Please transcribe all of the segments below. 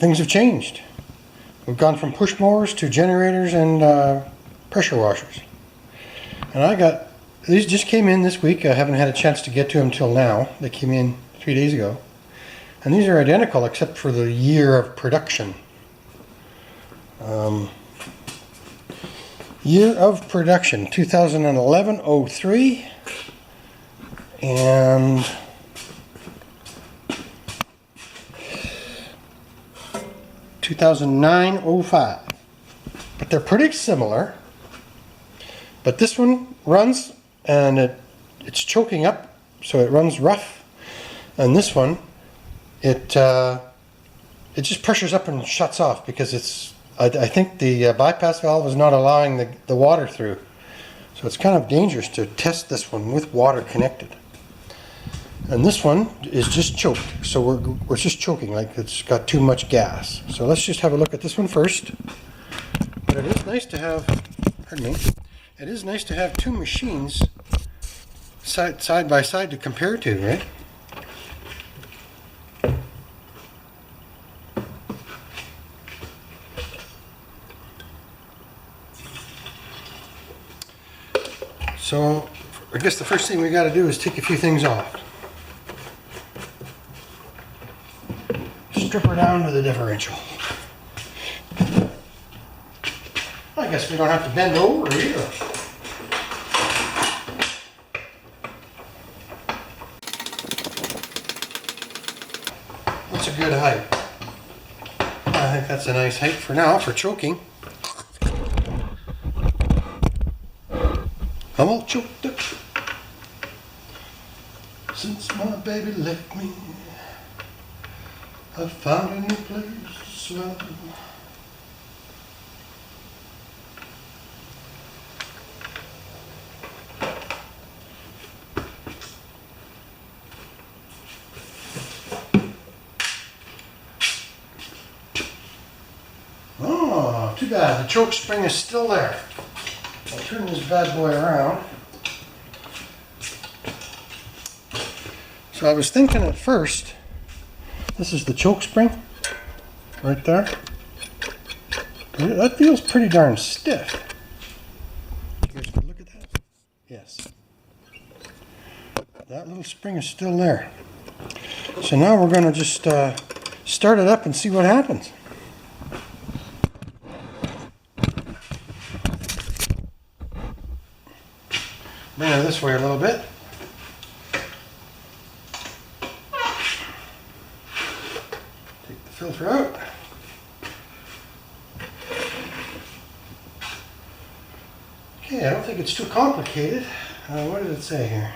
things have changed. We've gone from push mowers to generators and pressure washers. And these just came in this week. I haven't had a chance to get to them till now. They came in 3 days ago. And these are identical except for the year of production. Year of production, 2011-03 and 2009-05. But they're pretty similar. But this one runs and it's choking up, so it runs rough. And this one, it just pressures up and shuts off because I think the bypass valve is not allowing the water through. So it's kind of dangerous to test this one with water connected. And this one is just choked. So we're just choking like it's got too much gas. So let's just have a look at this one first. But it is nice to have, pardon me, it is nice to have two machines side by side to compare to, right? So I guess the first thing we got to do is take a few things off. Strip her down to the differential. I guess we don't have to bend over either. That's a good height. I think that's a nice height for now for choking. I'm all choked up since my baby left me. I found a new place to swim. Oh, too bad. The choke spring is still there. I'll turn this bad boy around. So I was thinking at first, this is the choke spring, right there. That feels pretty darn stiff. You guys can look at that? Yes. That little spring is still there. So now we're going to just start it up and see what happens. Bring her this way a little bit. Take the filter out. Okay, I don't think it's too complicated. What did it say here?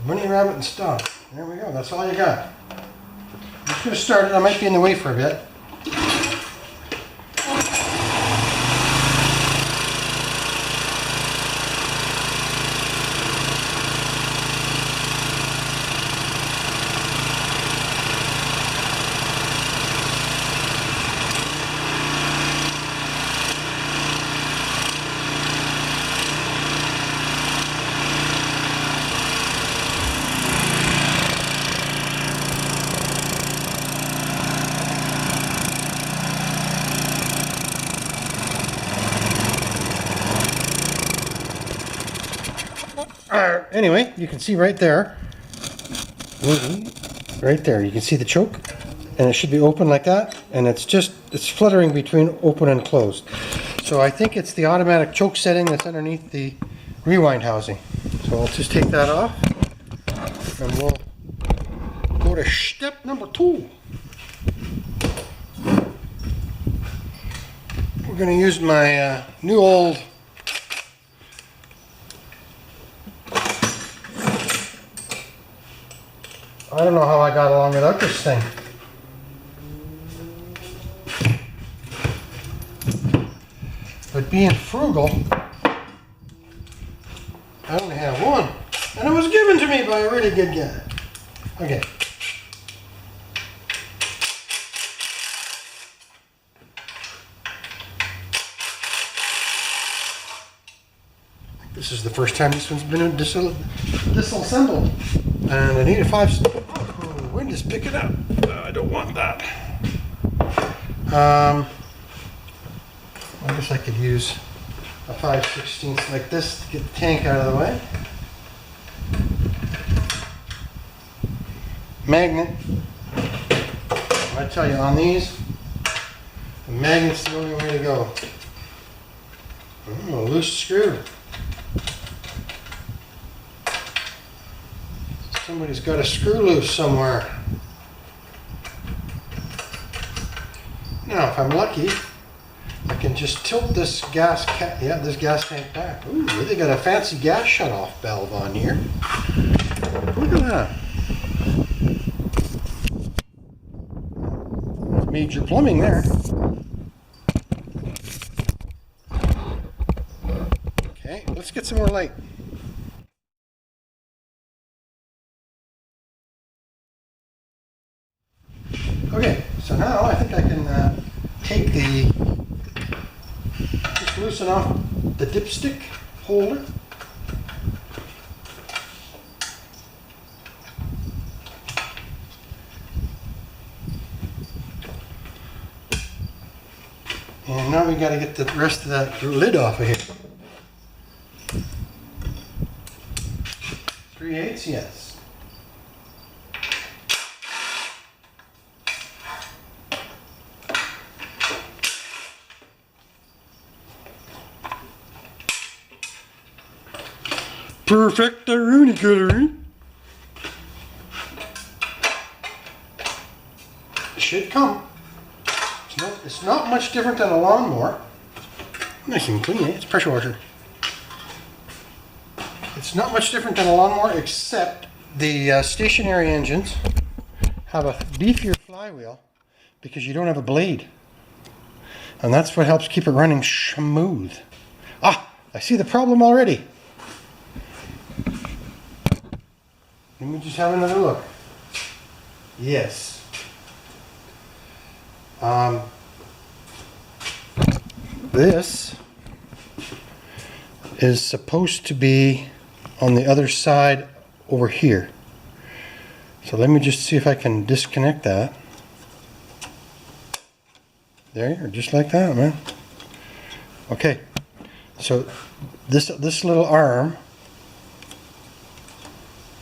Bunny rabbit and stock. There we go, that's all you got. I'm just going to start it. I might be in the way for a bit. Anyway, you can see right there, you can see the choke, and it should be open like that, and it's fluttering between open and closed. So I think it's the automatic choke setting that's underneath the rewind housing. So I'll just take that off, and we'll go to step number 2. We're going to use my new old I don't know how I got along without this thing. But being frugal, I only have one. And it was given to me by a really good guy. Okay. This is the first time this one's been disassembled. And I need a 5. Oh, wind is picking up. I don't want that. I guess I could use a 5/16 like this to get the tank out of the way. Magnet. I tell you, on these, the magnet's the only way to go. Oh, a loose screw. Somebody's got a screw loose somewhere. Now, if I'm lucky, I can just tilt this this gas tank back. Ooh, they got a fancy gas shutoff valve on here. Look at that. Major plumbing there. Okay, let's get some more light. Okay, so now I think I can take just loosen off the dipstick holder. And now we got to get the rest of that lid off of here. 3/8, yes. Perfect, Rooney Goodery. Should come. It's not much different than a lawnmower. Nice and clean, eh? It's pressure washer. It's not much different than a lawnmower, except the stationary engines have a beefier flywheel because you don't have a blade. And that's what helps keep it running smooth. Ah, I see the problem already. Let me just have another look. Yes. This is supposed to be on the other side over here. So let me just see if I can disconnect that. There, just like that, man. Okay. So this little arm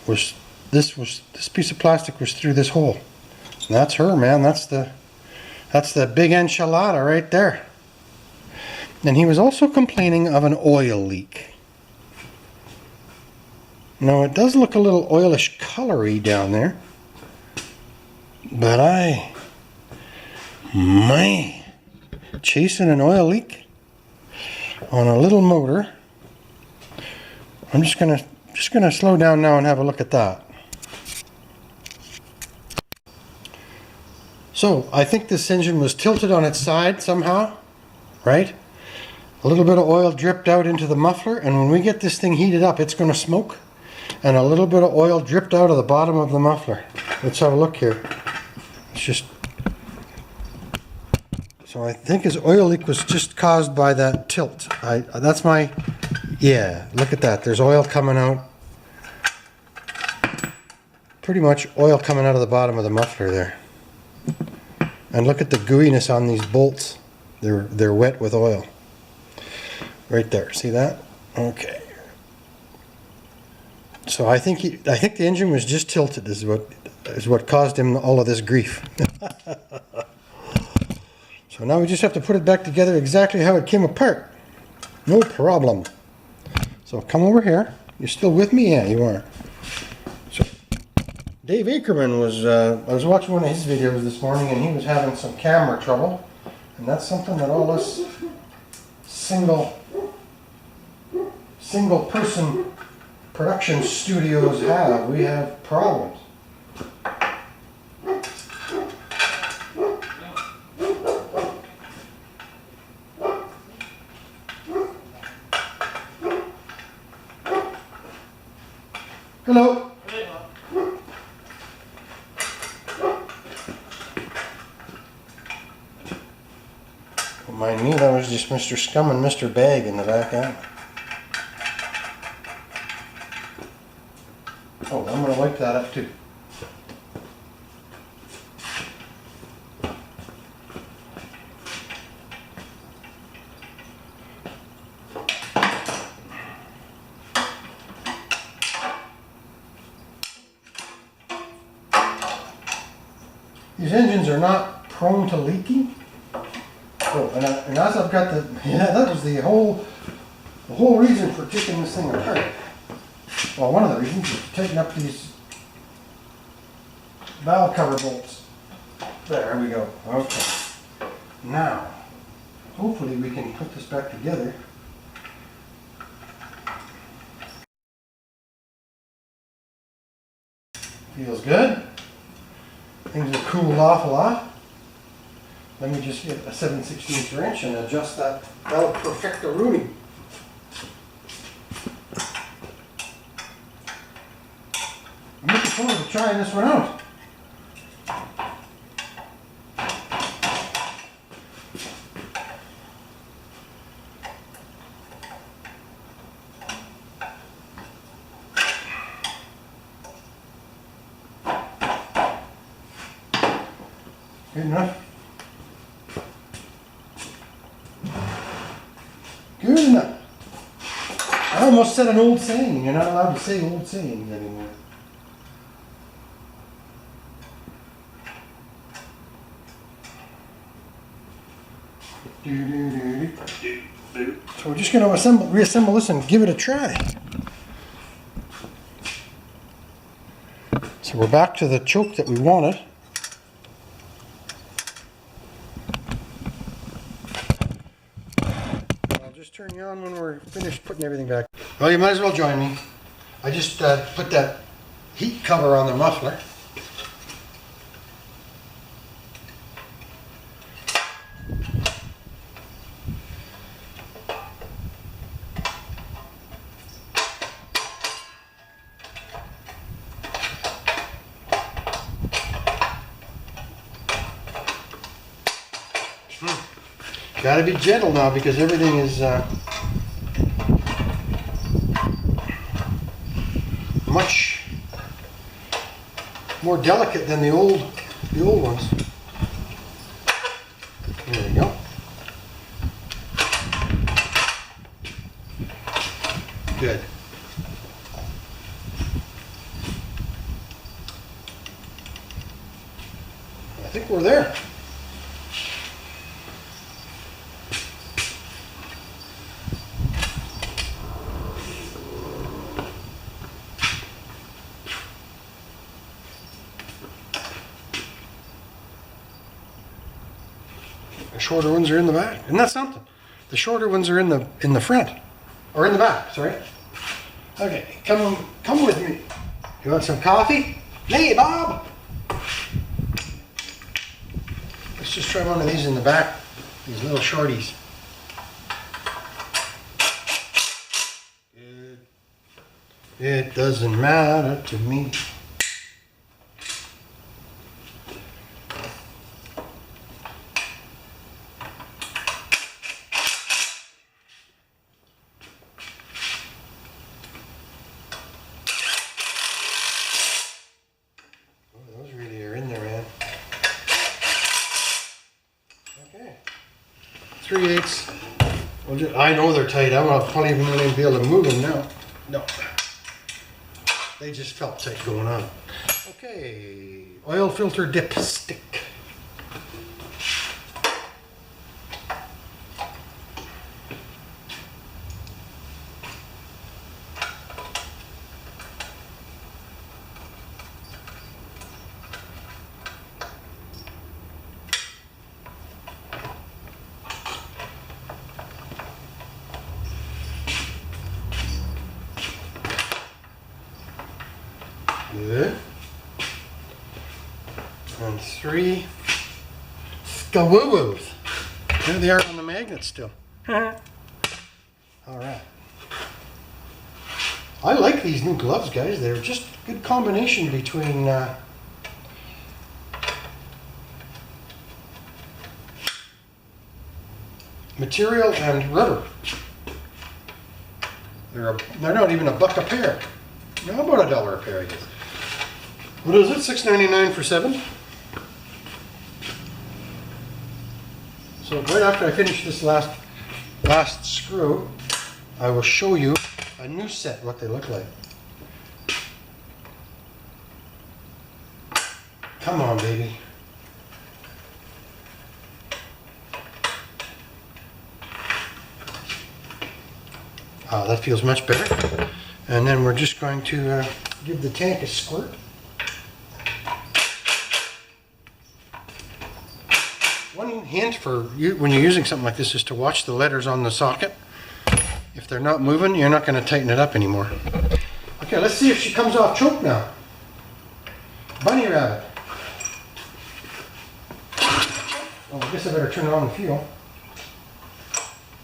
was this piece of plastic was through this hole. And that's her, man. That's the big enchilada right there. And he was also complaining of an oil leak. Now it does look a little oilish colory down there. But chasing an oil leak on a little motor. I'm just gonna slow down now and have a look at that. So I think this engine was tilted on its side somehow, right? A little bit of oil dripped out into the muffler, and when we get this thing heated up, it's going to smoke. And a little bit of oil dripped out of the bottom of the muffler. Let's have a look here. It's just... So I think his oil leak was just caused by that tilt. That's my... Yeah, look at that. There's oil coming out. Pretty much oil coming out of the bottom of the muffler there. And look at the gooiness on these bolts. They're wet with oil. Right there. See that? Okay. So I think the engine was just tilted is what caused him all of this grief. So now we just have to put it back together exactly how it came apart. No problem. So come over here. You're still with me? Yeah, you are. So Dave Ackerman was, I was watching one of his videos this morning and he was having some camera trouble. And that's something that all us single person production studios have. We have problems. Hello. Don't mind me, that was just Mr. Scum and Mr. Bag in the back end. Oh, I'm going to wipe that up too. these engines are not prone to leaking. Oh, and as I've got the, yeah, that was the whole reason for taking this thing apart. Well, one of the reasons is taking up these valve cover bolts. There we go. Okay. Now, hopefully we can put this back together. Feels good. Things have cooled off a lot. Let me just get a 7/16 wrench and adjust that El Perfecto-Rooney. I'm looking forward to trying this one out. Good enough. Good enough. I almost said an old saying. You're not allowed to say old sayings anymore. So we're just going to reassemble this and give it a try. So we're back to the choke that we wanted. I'll just turn you on when we're finished putting everything back. Well, you might as well join me. I just put that heat cover on the muffler. Got to be gentle now because everything is much more delicate than the old ones. There we go. Good. I think we're there. The shorter ones are in the back. Isn't that something? The shorter ones are in the front. Or in the back, sorry. Okay, come with me. You want some coffee? Hey, Bob! Let's just try one of these in the back. These little shorties. Good. It doesn't matter to me. Those really are in there, man. Okay. 3/8. I know they're tight. I'm not even going to be able to move them now. No. They just felt tight going on. Okay. Oil filter dipstick. Good. And 3 skawoo-woos. There they are on the magnet still. All right. I like these new gloves, guys. They're just a good combination between material and rubber. They're not even $1 a pair. How about $1 a pair, I guess. What is it? $6.99 for 7? So right after I finish this last screw, I will show you a new set, what they look like. Come on, baby. That feels much better. And then we're just going to give the tank a squirt. One hint for you when you're using something like this is to watch the letters on the socket. If they're not moving, you're not going to tighten it up anymore. Okay, let's see if she comes off choke now. Bunny rabbit. Well, I guess I better turn it on the fuel.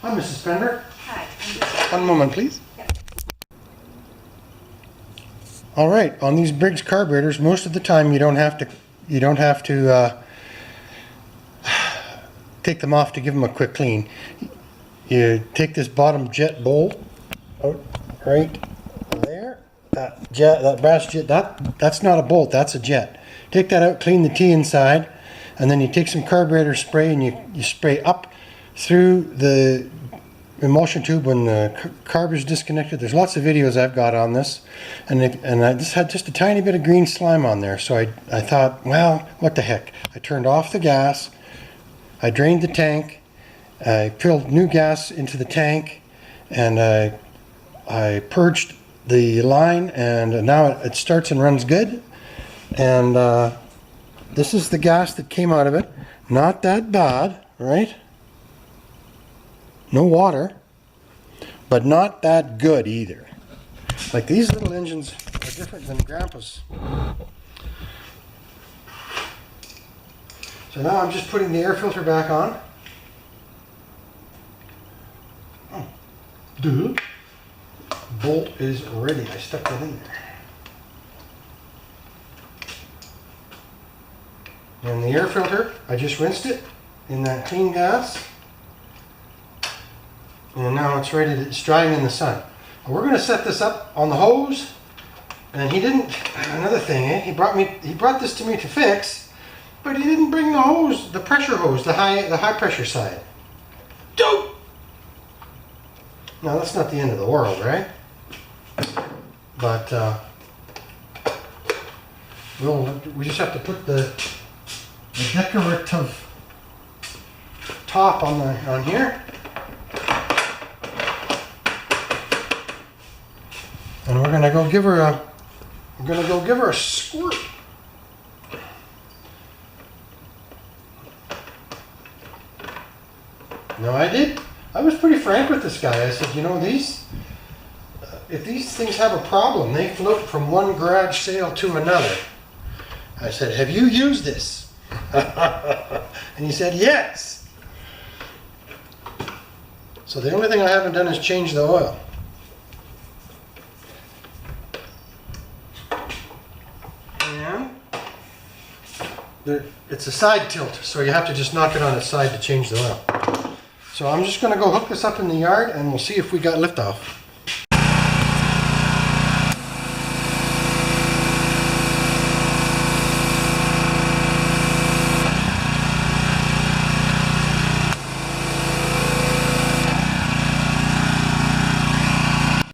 Hi, Mrs. Pender. Hi. One moment, please. Yep. All right, on these Briggs carburetors, most of the time you don't have to take them off to give them a quick clean. You take this bottom jet bolt out right there. That brass jet, that's not a bolt, that's a jet. Take that out, clean the T inside, and then you take some carburetor spray and you spray up through the emulsion tube when the carb is disconnected. There's lots of videos I've got on this, and I just had just a tiny bit of green slime on there, so I thought, well, what the heck. I turned off the gas, I drained the tank, I filled new gas into the tank, and I purged the line, and now it starts and runs good. And this is the gas that came out of it. Not that bad, right? No water, but not that good either. Like, these little engines are different than Grandpa's. So now I'm just putting the air filter back on. Dude, bolt is ready. I stuck it in there. And the air filter, I just rinsed it in that clean gas. And now it's ready to, it's drying in the sun. And we're going to set this up on the hose. And he didn't, another thing, he brought this to me to fix, but he didn't bring the hose, the pressure hose, the high pressure side. Dope! Now that's not the end of the world, right? But we just have to put the decorative top on here. And we're gonna go give her a squirt. No, I was pretty frank with this guy. I said, you know, if these things have a problem, they float from one garage sale to another. I said, have you used this? And he said, yes. So the only thing I haven't done is change the oil. And it's a side tilt, so you have to just knock it on its side to change the oil. So I'm just going to go hook this up in the yard and we'll see if we got liftoff.